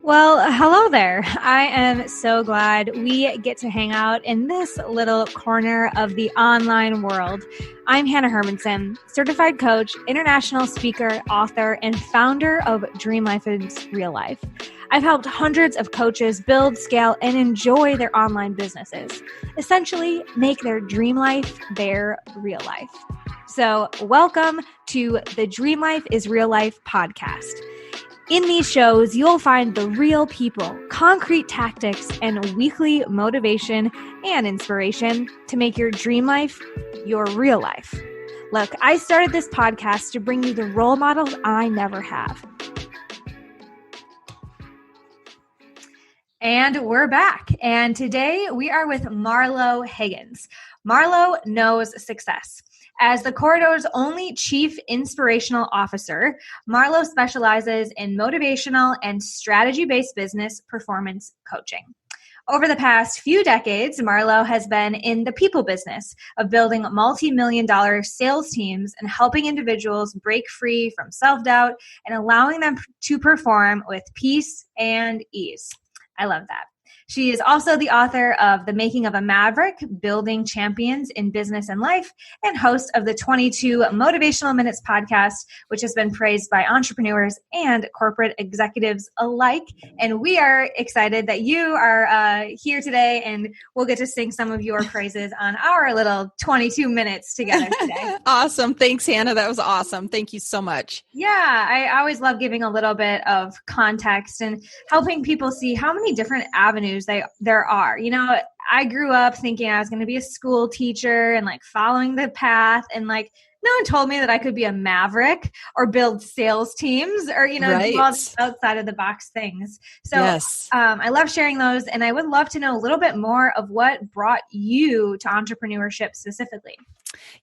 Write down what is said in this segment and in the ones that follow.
Well, hello there. I am so glad we get to hang out in this little corner of the online world. I'm Hanna Hermanson, certified coach, international speaker, author, and founder of Dream Life is Real Life. I've helped hundreds of coaches build, scale, and enjoy their online businesses, essentially make their dream life their real life. So welcome to the Dream Life is Real Life podcast. In these shows, you'll find the real people, concrete tactics, and weekly motivation and inspiration to make your dream life your real life. Look, I started this podcast to bring you the role models I never have. And we're back. And today we are with Marlo Higgins. Marlo knows success. As the corridor's only chief inspirational officer, Marlo specializes in motivational and strategy-based business performance coaching. Over the past few decades, Marlo has been in the people business of building multi-million-dollar sales teams and helping individuals break free from self-doubt and allowing them to perform with peace and ease. I love that. She is also the author of The Making of a Maverick, Building Champions in Business and Life, and host of the 22 Motivational Minutes podcast, which has been praised by entrepreneurs and corporate executives alike. And we are excited that you are here today, and we'll get to sing some of your praises on our little 22 minutes together today. Awesome. Thanks, Hanna. That was awesome. Thank you so much. Yeah, I always love giving a little bit of context and helping people see how many different avenues there are. You know, I grew up thinking I was going to be a school teacher and like following the path, and like no one told me that I could be a maverick or build sales teams or, you know, right. do all the outside of the box things. So yes. I love sharing those, and I would love to know a little bit more of what brought you to entrepreneurship specifically.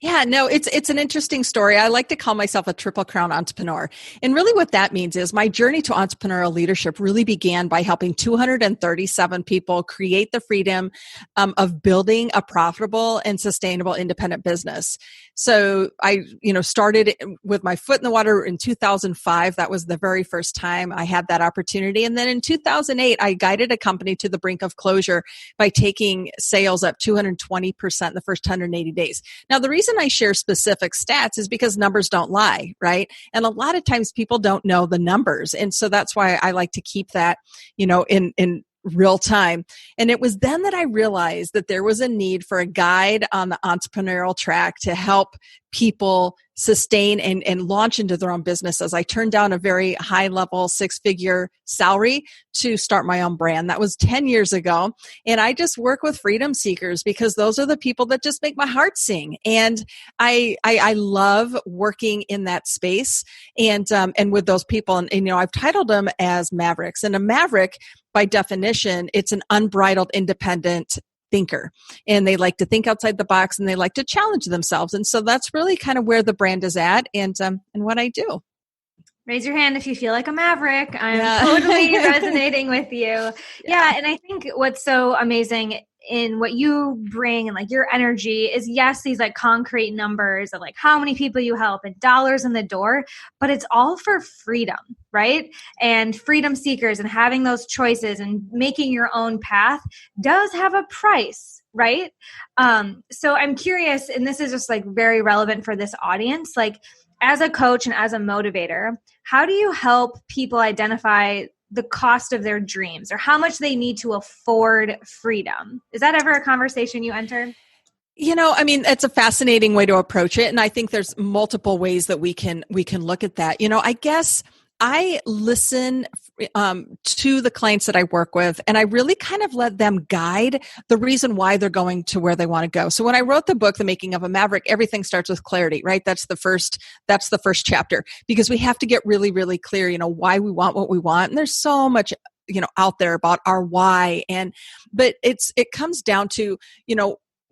Yeah, no, it's an interesting story. I like to call myself a triple crown entrepreneur. And really what that means is my journey to entrepreneurial leadership really began by helping 237 people create the freedom of building a profitable and sustainable independent business. So I, started with my foot in the water in 2005. That was the very first time I had that opportunity. And then in 2008, I guided a company to the brink of closure by taking sales up 220% in the first 180 days. Now, the reason I share specific stats is because numbers don't lie, right? And a lot of times people don't know the numbers. And so that's why I like to keep that, in real time. And it was then that I realized that there was a need for a guide on the entrepreneurial track to help people sustain and launch into their own businesses. I turned down a very high level 6-figure salary to start my own brand. That was 10 years ago. And I just work with freedom seekers because those are the people that just make my heart sing. And I love working in that space and with those people. And I've titled them as Mavericks. And a Maverick, by definition, it's an unbridled independent thinker, and they like to think outside the box and they like to challenge themselves. And so that's really kind of where the brand is at and what I do. Raise your hand if you feel like a maverick. I'm totally resonating with you. Yeah. And I think what's so amazing in what you bring and like your energy is, yes, these like concrete numbers of like how many people you help and dollars in the door, but it's all for freedom, right? And freedom seekers and having those choices and making your own path does have a price, right? So I'm curious, and this is just like very relevant for this audience, like as a coach and as a motivator, how do you help people identify the cost of their dreams or how much they need to afford freedom? Is that ever a conversation you enter? It's a fascinating way to approach it. And I think there's multiple ways that we can look at that. I guess I listen to the clients that I work with, and I really kind of let them guide the reason why they're going to where they want to go. So when I wrote the book, The Making of a Maverick, everything starts with clarity, right? That's the first chapter, because we have to get really, really clear, why we want what we want. And there's so much, out there about our why. But it comes down to,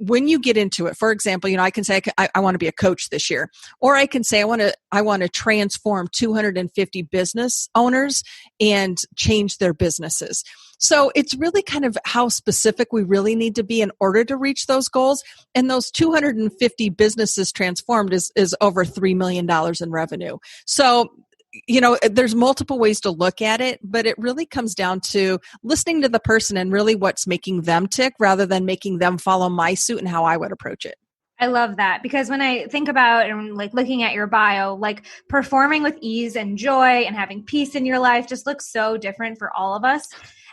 when you get into it, for example, I can say I want to be a coach this year, or I can say I want to transform 250 business owners and change their businesses. So it's really kind of how specific we really need to be in order to reach those goals. And those 250 businesses transformed is over $3 million in revenue. So there's multiple ways to look at it, but it really comes down to listening to the person and really what's making them tick rather than making them follow my suit and how I would approach it. I love that, because when I think about and like looking at your bio, like performing with ease and joy and having peace in your life just looks so different for all of us.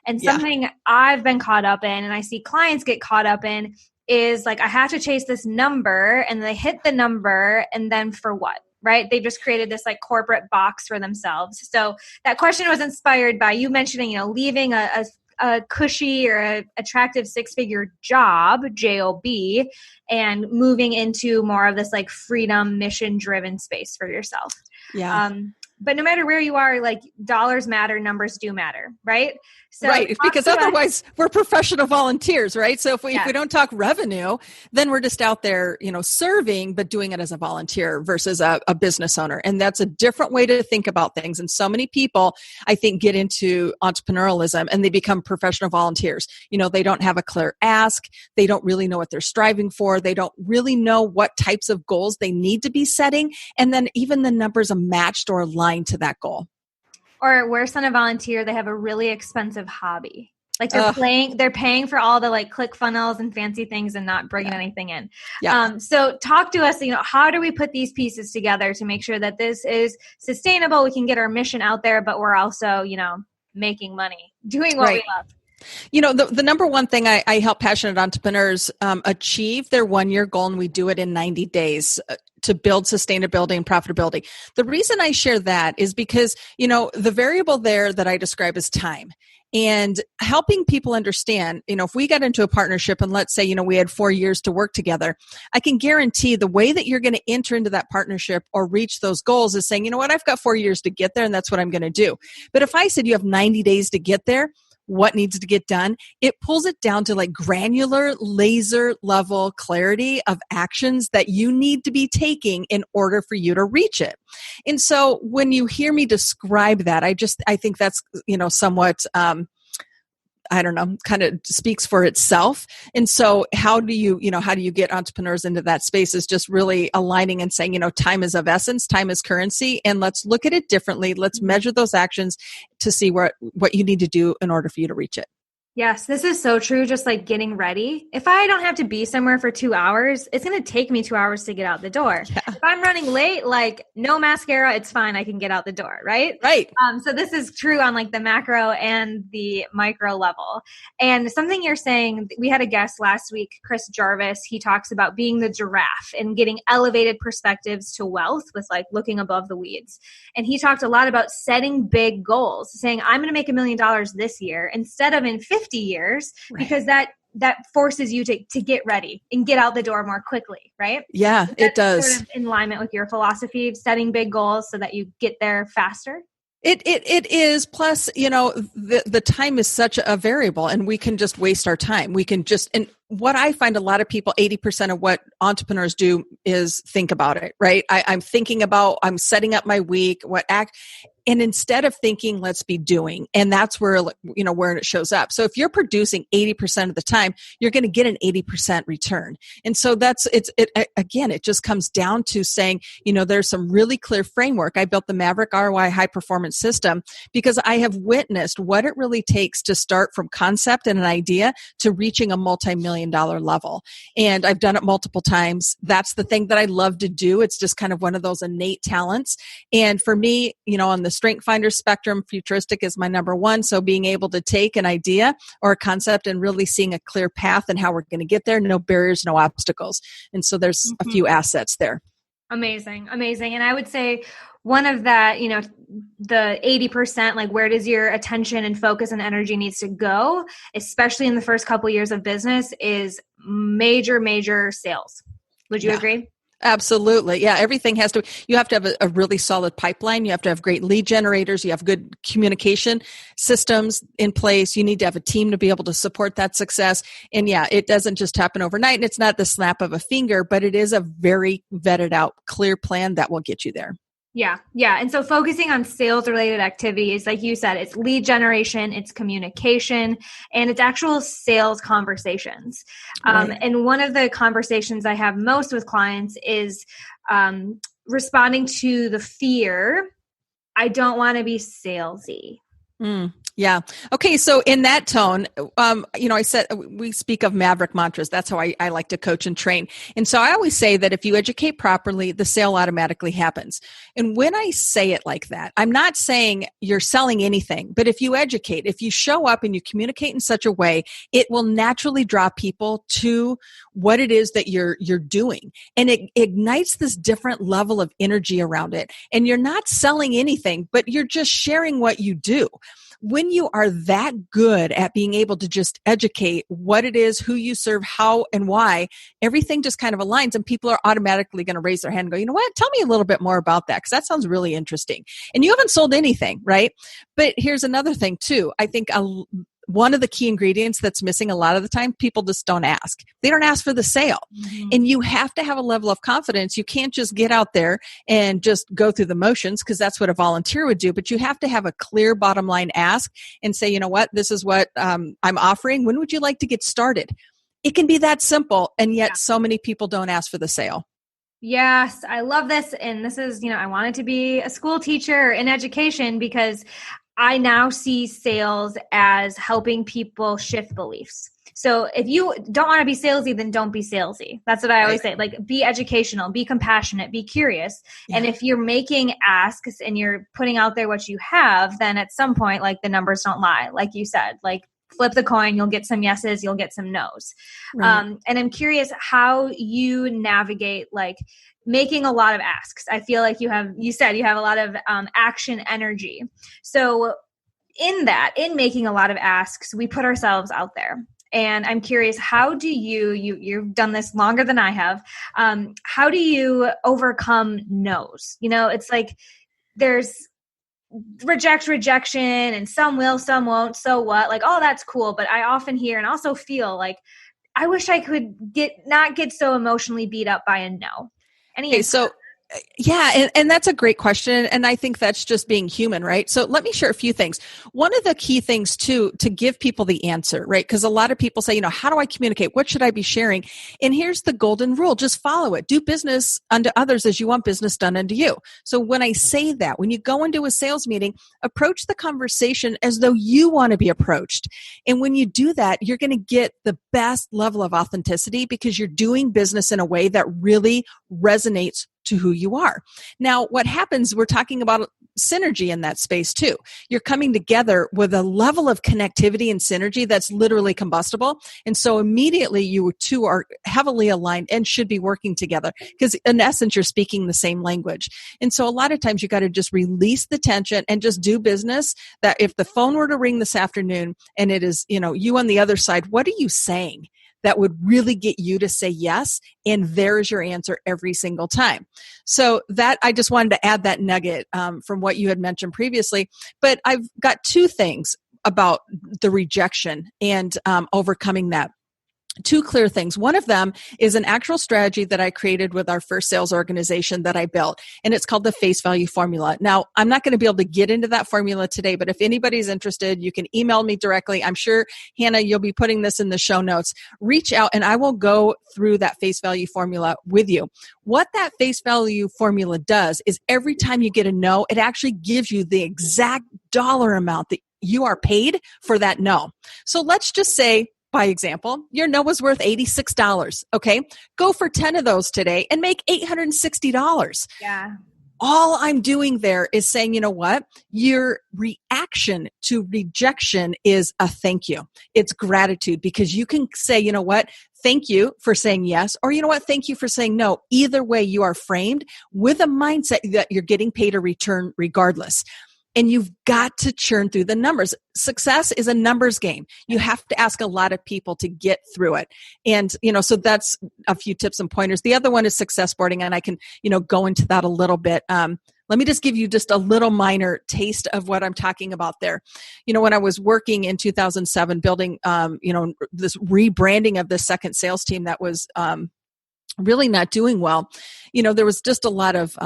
And something I've been caught up in, and I see clients get caught up in, is like, I have to chase this number, and they hit the number, and then for what? Right? They've just created this like corporate box for themselves. So that question was inspired by you mentioning, leaving a cushy or a attractive 6-figure job, JOB, and moving into more of this like freedom, mission-driven space for yourself. Yeah. But no matter where you are, like dollars matter, numbers do matter, right? So right, because otherwise we're professional volunteers, right? So if we don't talk revenue, then we're just out there, serving, but doing it as a volunteer versus a business owner. And that's a different way to think about things. And so many people, I think, get into entrepreneurialism and they become professional volunteers. They don't have a clear ask. They don't really know what they're striving for. They don't really know what types of goals they need to be setting. And then even the numbers are matched or aligned to that goal. Or worse than a volunteer, they have a really expensive hobby. Like they're paying for all the like ClickFunnels and fancy things and not bringing anything in. Yeah. So talk to us, how do we put these pieces together to make sure that this is sustainable? We can get our mission out there, but we're also, making money, doing what we love. The number one thing I help passionate entrepreneurs achieve their 1-year goal, and we do it in 90 days to build sustainability and profitability. The reason I share that is because, the variable there that I describe is time. And helping people understand, if we got into a partnership and let's say, we had 4 years to work together, I can guarantee the way that you're going to enter into that partnership or reach those goals is saying, I've got 4 years to get there and that's what I'm going to do. But if I said you have 90 days to get there, what needs to get done, it pulls it down to like granular laser level clarity of actions that you need to be taking in order for you to reach it. And so when you hear me describe that, I think that's, somewhat, kind of speaks for itself. And so how do you get entrepreneurs into that space is just really aligning and saying, time is of essence, time is currency, and let's look at it differently. Let's measure those actions to see what you need to do in order for you to reach it. Yes, this is so true. Just like getting ready. If I don't have to be somewhere for 2 hours, it's going to take me 2 hours to get out the door. Yeah. If I'm running late, like no mascara, it's fine. I can get out the door. Right. Right. So this is true on like the macro and the micro level. And something you're saying, we had a guest last week, Chris Jarvis. He talks about being the giraffe and getting elevated perspectives to wealth with like looking above the weeds. And he talked a lot about setting big goals, saying, I'm going to make $1 million this year instead of in 50 years, right? Because that forces you to get ready and get out the door more quickly, right? Yeah, it does. Sort of in alignment with your philosophy of setting big goals so that you get there faster. It is. Plus, the time is such a variable, and we can just waste our time. We can just, and what I find a lot of people, 80% of what entrepreneurs do is think about it, right? I'm thinking about, I'm setting up my week, and instead of thinking, let's be doing. And that's where, where it shows up. So if you're producing 80% of the time, you're going to get an 80% return. And so it just comes down to saying, there's some really clear framework. I built the Maverick ROI high performance system because I have witnessed what it really takes to start from concept and an idea to reaching a multi-million-dollar level. And I've done it multiple times. That's the thing that I love to do. It's just kind of one of those innate talents. And for me, on the Strength Finder spectrum, futuristic is my number one. So being able to take an idea or a concept and really seeing a clear path and how we're going to get there, no barriers, no obstacles. And so there's a few assets there. Amazing. And I would say one of that, the 80%, like where does your attention and focus and energy needs to go, especially in the first couple of years of business, is major sales. Would you agree? Absolutely. Yeah. Everything you have to have a really solid pipeline. You have to have great lead generators. You have good communication systems in place. You need to have a team to be able to support that success. And yeah, it doesn't just happen overnight, and it's not the snap of a finger, but it is a very vetted out, clear plan that will get you there. Yeah. And so focusing on sales related activities, like you said, it's lead generation, it's communication, and it's actual sales conversations. Right. And one of the conversations I have most with clients is responding to the fear I don't want to be salesy. Yeah. Okay. So in that tone, I said we speak of Maverick mantras. That's how I like to coach and train. And so I always say that if you educate properly, the sale automatically happens. And when I say it like that, I'm not saying you're selling anything, but if you educate, if you show up and you communicate in such a way, it will naturally draw people to what it is that you're doing. And it ignites this different level of energy around it. And you're not selling anything, but you're just sharing what you do. When you are that good at being able to just educate what it is, who you serve, how and why, everything just kind of aligns and people are automatically going to raise their hand and go, you know what, tell me a little bit more about that because that sounds really interesting. And you haven't sold anything, right? But here's another thing too. I think one of the key ingredients that's missing a lot of the time, people just don't ask. They don't ask for the sale. Mm-hmm. And you have to have a level of confidence. You can't just get out there and just go through the motions because that's what a volunteer would do. But you have to have a clear bottom line ask and say, you know what, this is what I'm offering. When would you like to get started? It can be that simple. And yet so many people don't ask for the sale. Yes, I love this. And this is, I wanted to be a school teacher in education because I now see sales as helping people shift beliefs. So if you don't want to be salesy, then don't be salesy. That's what I always say. Like, be educational, be compassionate, be curious. Yeah. And if you're making asks and you're putting out there what you have, then at some point, like, the numbers don't lie. Like you said, like, flip the coin, you'll get some yeses, you'll get some nos. Right. And I'm curious how you navigate, like, making a lot of asks. I feel like you said you have a lot of action energy. So in making a lot of asks, we put ourselves out there. And I'm curious, how do you've done this longer than I have. How do you overcome no's? It's like there's rejection and some will, some won't. So what? Like, oh, that's cool. But I often hear and also feel like I wish I could not get so emotionally beat up by a no. Yeah, and that's a great question. And I think that's just being human, right? So let me share a few things. One of the key things too, to give people the answer, right? Because a lot of people say, how do I communicate? What should I be sharing? And here's the golden rule. Just follow it. Do business unto others as you want business done unto you. So when I say that, when you go into a sales meeting, approach the conversation as though you want to be approached. And when you do that, you're going to get the best level of authenticity because you're doing business in a way that really resonates to who you are. Now, what happens, we're talking about synergy in that space too. You're coming together with a level of connectivity and synergy that's literally combustible. And so immediately you two are heavily aligned and should be working together because in essence, you're speaking the same language. And so a lot of times you got to just release the tension and just do business. That if the phone were to ring this afternoon and it is, you on the other side, what are you saying that would really get you to say yes? And there's your answer every single time. So that I just wanted to add that nugget from what you had mentioned previously. But I've got two things about the rejection and overcoming that. Two clear things. One of them is an actual strategy that I created with our first sales organization that I built, and it's called the face value formula. Now, I'm not going to be able to get into that formula today, but if anybody's interested, you can email me directly. I'm sure, Hanna, you'll be putting this in the show notes. Reach out and I will go through that face value formula with you. What that face value formula does is every time you get a no, it actually gives you the exact dollar amount that you are paid for that no. So let's just say, by example, your no was worth $86. Okay. Go for 10 of those today and make $860. Yeah. All I'm doing there is saying, you know what? Your reaction to rejection is a thank you. It's gratitude because you can say, you know what? Thank you for saying yes. Or you know what? Thank you for saying no. Either way, you are framed with a mindset that you're getting paid a return regardless. And you've got to churn through the numbers. Success is a numbers game. You have to ask a lot of people to get through it. And, so that's a few tips and pointers. The other one is success boarding, and I can, go into that a little bit. Let me just give you just a little minor taste of what I'm talking about there. When I was working in 2007, building, this rebranding of the second sales team that was, really not doing well, there was just a lot of,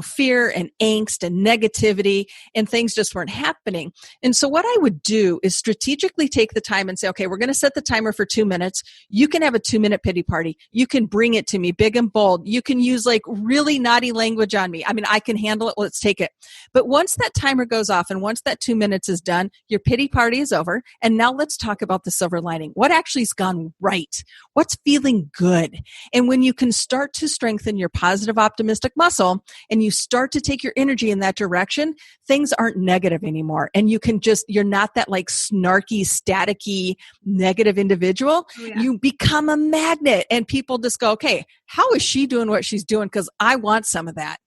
fear and angst and negativity, and things just weren't happening. And so what I would do is strategically take the time and say, okay, we're going to set the timer for 2 minutes. You can have a 2-minute pity party. You can bring it to me big and bold. You can use like really naughty language on me. I mean, I can handle it. Let's take it. But once that timer goes off and once that 2 minutes is done, your pity party is over. And now let's talk about the silver lining. What actually has gone right? What's feeling good? And when you can start to strengthen your positive, optimistic muscle and you start to take your energy in that direction, things aren't negative anymore. And you're not that like snarky, staticky, negative individual. Oh, yeah. You become a magnet and people just go, okay, how is she doing what she's doing? Because I want some of that.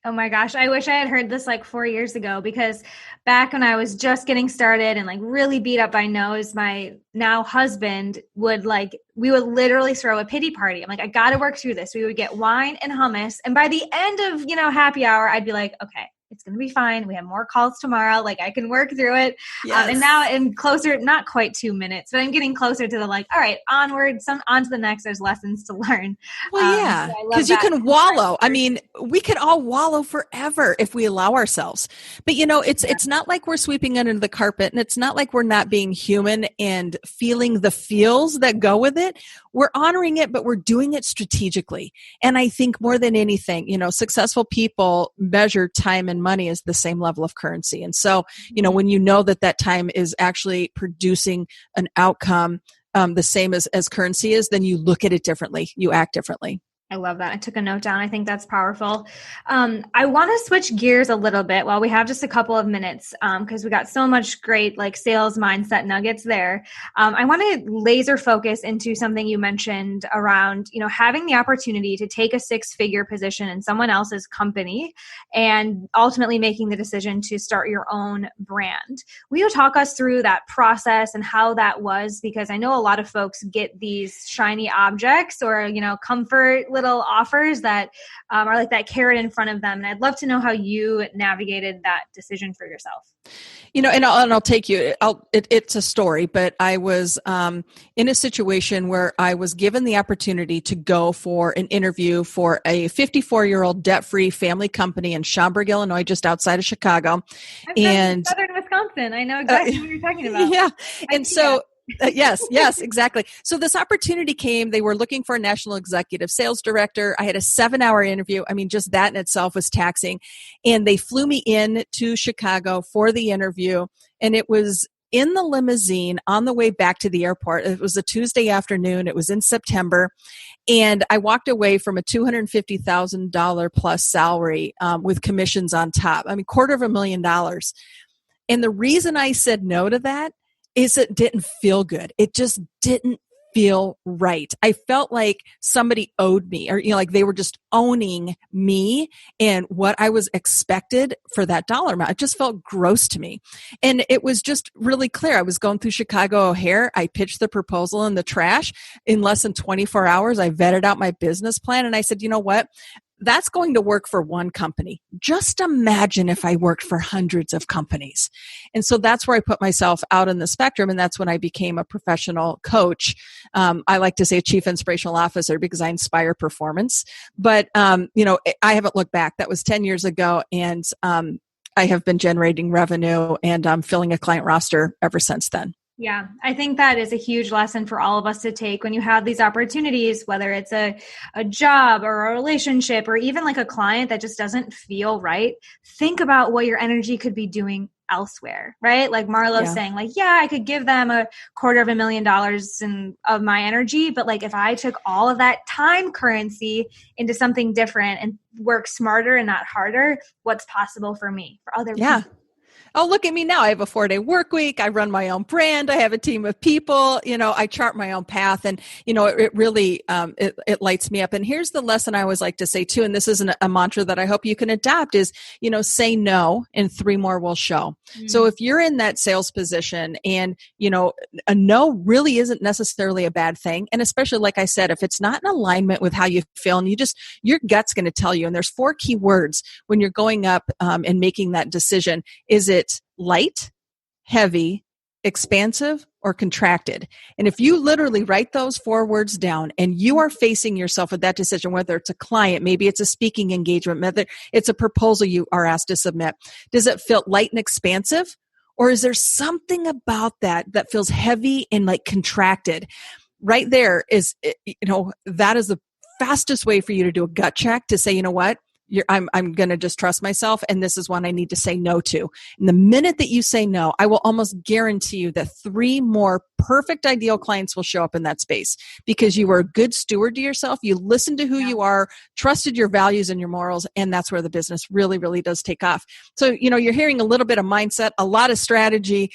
Oh my gosh. I wish I had heard this like 4 years ago, because back when I was just getting started and like really beat up by no's, my now husband we would literally throw a pity party. I'm like, I got to work through this. We would get wine and hummus. And by the end of, happy hour, I'd be like, okay, it's going to be fine. We have more calls tomorrow. Like I can work through it. Yes. And now I'm closer, not quite 2 minutes, but I'm getting closer to the all right, onward, on to the next. There's lessons to learn. Well, yeah, because you can wallow. I mean, we could all wallow forever if we allow ourselves. But it's not like we're sweeping under the carpet, and it's not like we're not being human and feeling the feels that go with it. We're honoring it, but we're doing it strategically. And I think more than anything, successful people measure time and money as the same level of currency. And so, when you know that time is actually producing an outcome the same as currency is, then you look at it differently. You act differently. I love that. I took a note down. I think that's powerful. I want to switch gears a little bit while we have just a couple of minutes, because we got so much great like sales mindset nuggets there. I want to laser focus into something you mentioned around, having the opportunity to take a 6-figure position in someone else's company and ultimately making the decision to start your own brand. Will you talk us through that process and how that was? Because I know a lot of folks get these shiny objects or, comfort little offers that are like that carrot in front of them. And I'd love to know how you navigated that decision for yourself. And I'll take you, it's a story, but I was in a situation where I was given the opportunity to go for an interview for a 54-year-old debt-free family company in Schaumburg, Illinois, just outside of Chicago. And Southern Wisconsin. I know exactly what you're talking about. Yeah. And so yes, exactly. So this opportunity came. They were looking for a national executive sales director. I had a 7-hour interview. I mean, just that in itself was taxing. And they flew me in to Chicago for the interview. And it was in the limousine on the way back to the airport. It was a Tuesday afternoon. It was in September. And I walked away from a $250,000 plus salary with commissions on top. I mean, $250,000. And the reason I said no to that is it didn't feel good. It just didn't feel right. I felt like somebody owed me, or like they were just owning me and what I was expected for that dollar amount. It just felt gross to me. And it was just really clear. I was going through Chicago O'Hare. I pitched the proposal in the trash. In less than 24 hours, I vetted out my business plan and I said, you know what? That's going to work for one company. Just imagine if I worked for hundreds of companies. And so that's where I put myself out in the spectrum. And that's when I became a professional coach. I like to say a chief inspirational officer because I inspire performance. But, I haven't looked back. That was 10 years ago. And I have been generating revenue and filling a client roster ever since then. Yeah, I think that is a huge lesson for all of us to take when you have these opportunities, whether it's a job or a relationship or even like a client that just doesn't feel right. Think about what your energy could be doing elsewhere, right? Like Marlo saying like, yeah, I could give them $250,000 of my energy. But like, if I took all of that time currency into something different and work smarter and not harder, what's possible for me, for other people? Oh, look at me now. I have a 4-day work week. I run my own brand. I have a team of people. I chart my own path and, it really, it lights me up. And here's the lesson I always like to say too. And this is a mantra that I hope you can adopt is, say no and 3 more will show. Mm-hmm. So if you're in that sales position and, a no really isn't necessarily a bad thing. And especially, like I said, if it's not in alignment with how you feel and your gut's going to tell you, and there's 4 key words when you're going up and making that decision. Is it light, heavy, expansive, or contracted. And if you literally write those 4 words down and you are facing yourself with that decision, whether it's a client, maybe it's a speaking engagement, whether it's a proposal you are asked to submit, does it feel light and expansive? Or is there something about that that feels heavy and like contracted? Right there is, that is the fastest way for you to do a gut check to say, you know what? I'm going to just trust myself, and this is one I need to say no to. And the minute that you say no, I will almost guarantee you that 3 more perfect ideal clients will show up in that space because you were a good steward to yourself. You listened to who you are, trusted your values and your morals, and that's where the business really, really does take off. So, you're hearing a little bit of mindset, a lot of strategy,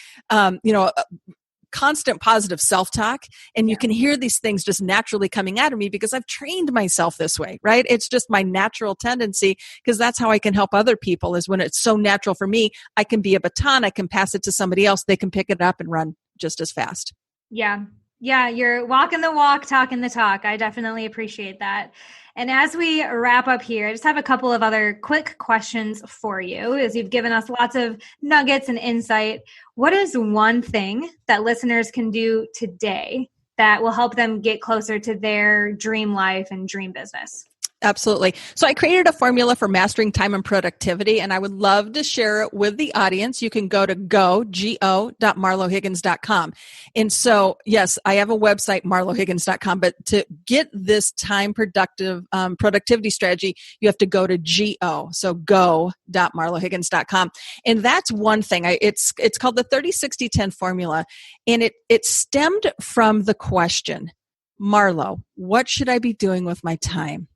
constant positive self-talk, and you can hear these things just naturally coming out of me because I've trained myself this way, right? It's just my natural tendency because that's how I can help other people is when it's so natural for me, I can be a baton, I can pass it to somebody else, they can pick it up and run just as fast. Yeah. Yeah, you're walking the walk, talking the talk. I definitely appreciate that. And as we wrap up here, I just have a couple of other quick questions for you as you've given us lots of nuggets and insight. What is one thing that listeners can do today that will help them get closer to their dream life and dream business? Absolutely. So I created a formula for mastering time and productivity, and I would love to share it with the audience. You can go to go.marlohiggins.com. And so, yes, I have a website, marlohiggins.com, but to get this time productivity strategy, you have to go to go. So go.marlohiggins.com. And that's one thing. It's called the 30-60-10 formula. And it stemmed from the question, Marlo, what should I be doing with my time?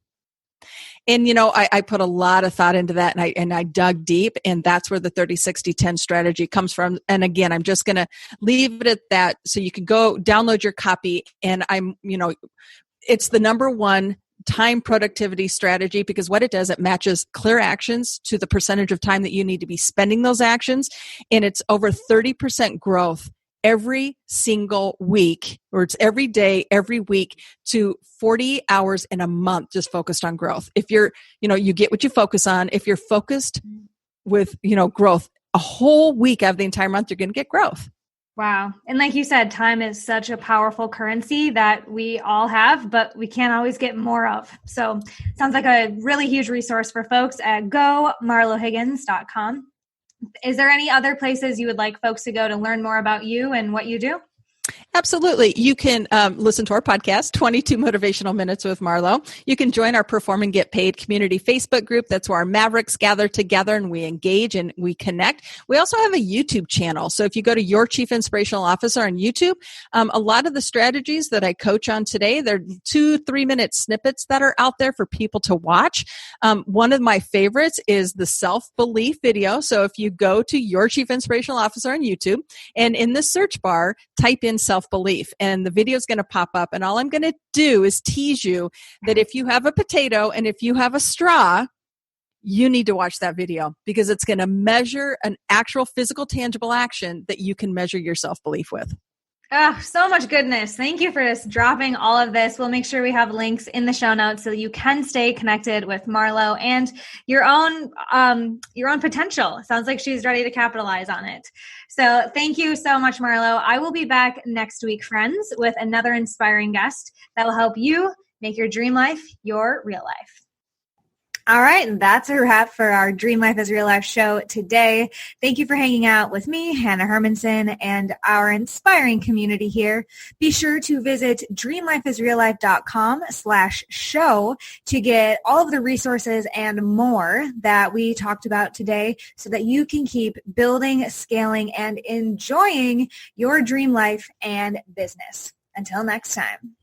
And, I put a lot of thought into that and I dug deep, and that's where the 30-60-10 strategy comes from. And again, I'm just going to leave it at that. So you can go download your copy, and it's the number one time productivity strategy because what it does, it matches clear actions to the percentage of time that you need to be spending those actions. And it's over 30% growth every single week, or it's every day, every week to 40 hours in a month just focused on growth. If you're, you get what you focus on. If you're focused with, growth, a whole week out of the entire month, you're going to get growth. Wow. And like you said, time is such a powerful currency that we all have, but we can't always get more of. So sounds like a really huge resource for folks at go.marlohiggins.com. Is there any other places you would like folks to go to learn more about you and what you do? Absolutely. You can listen to our podcast, 22 Motivational Minutes with Marlo. You can join our Perform and Get Paid community Facebook group. That's where our Mavericks gather together and we engage and we connect. We also have a YouTube channel. So if you go to Your Chief Inspirational Officer on YouTube, a lot of the strategies that I coach on today, they're 2-3 minute snippets that are out there for people to watch. One of my favorites is the self-belief video. So if you go to Your Chief Inspirational Officer on YouTube and in the search bar, type in self-belief and the video is going to pop up, and all I'm going to do is tease you that if you have a potato and if you have a straw, you need to watch that video because it's going to measure an actual physical tangible action that you can measure your self-belief with. Oh, so much goodness. Thank you for just dropping all of this. We'll make sure we have links in the show notes so you can stay connected with Marlo and your own potential. Sounds like she's ready to capitalize on it. So thank you so much, Marlo. I will be back next week, friends, with another inspiring guest that will help you make your dream life your real life. All right, and that's a wrap for our Dream Life is Real Life show today. Thank you for hanging out with me, Hanna Hermanson, and our inspiring community here. Be sure to visit dreamlifeisreallife.com/show to get all of the resources and more that we talked about today so that you can keep building, scaling, and enjoying your dream life and business. Until next time.